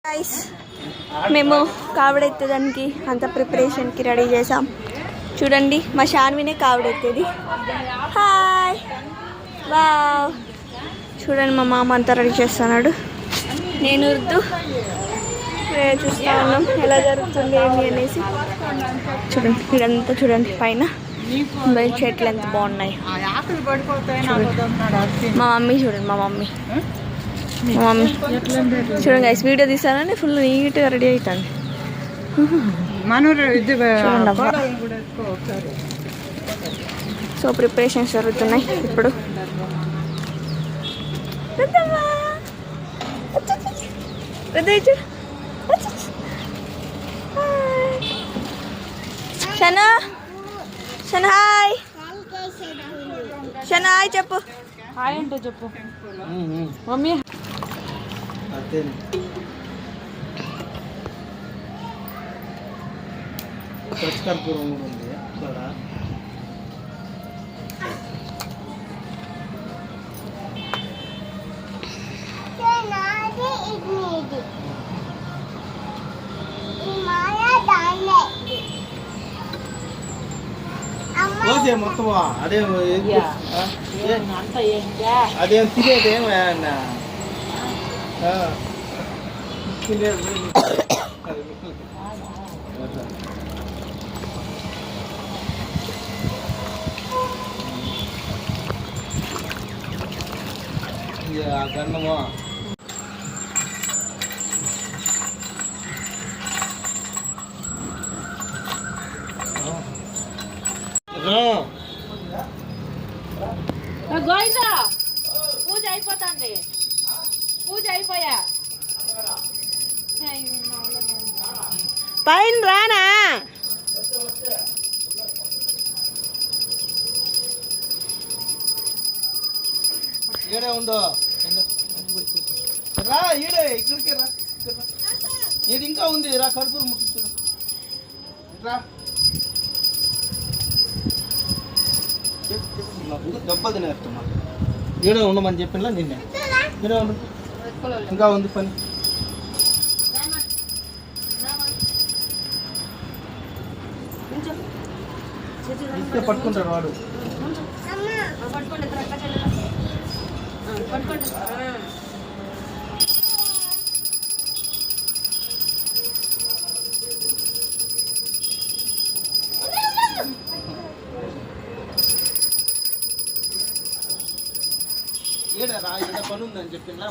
Guys మేము కావడెత్తడానికి అంత ప్రిపరేషన్కి ready చేసాం. చూడండి మా షాన్వినే కావడెత్తేది. హాయ్ వావ్, చూడండి మా మామ అంతా రెడీ చేస్తున్నాడు. నేను ఉర్దు చూస్తూ ఉన్నాం ఎలా జరుగుతుంది ఏమి అనేసి. చూడండి ఇదంతా చూడండి పైన చెట్లు ఎంత బాగున్నాయి. మా మమ్మీ చూడండి, మా మమ్మీ చూడండి గైస్, వీడియో తీసానని ఫుల్ నీట్గా రెడీ అవుతుంది. సో ప్రిపరేషన్స్ జరుగుతున్నాయి ఇప్పుడు. షనా షనా హాయ్, షనా హాయ్ చెప్పు. హాయ్ అంటే చెప్పు మమ్మీ. పచ్చికర్పూరం ఉంది చూడ. మొత్తం అదేం తినేదేమో గన్నమా. గోయిందా పూజ అయిపోతుంది, పూజ అయిపోయా. పైన రానా ఈడే ఉందో రా, ఈడే ఇక్కడికి రా. ఇది ఇంకా ఉంది రా, కర్పూరం ముట్టించురా రా. దెబ్బలు తినేస్తున్నా. ఈడే ఉండమని చెప్పినా నిన్నే. ఈడే ఉండు, ఇంకా ఉంది పని. ఇస్తే పట్టుకుంటాడు వాడు. ఏడా రా, ఏడా పని ఉందని చెప్పినా.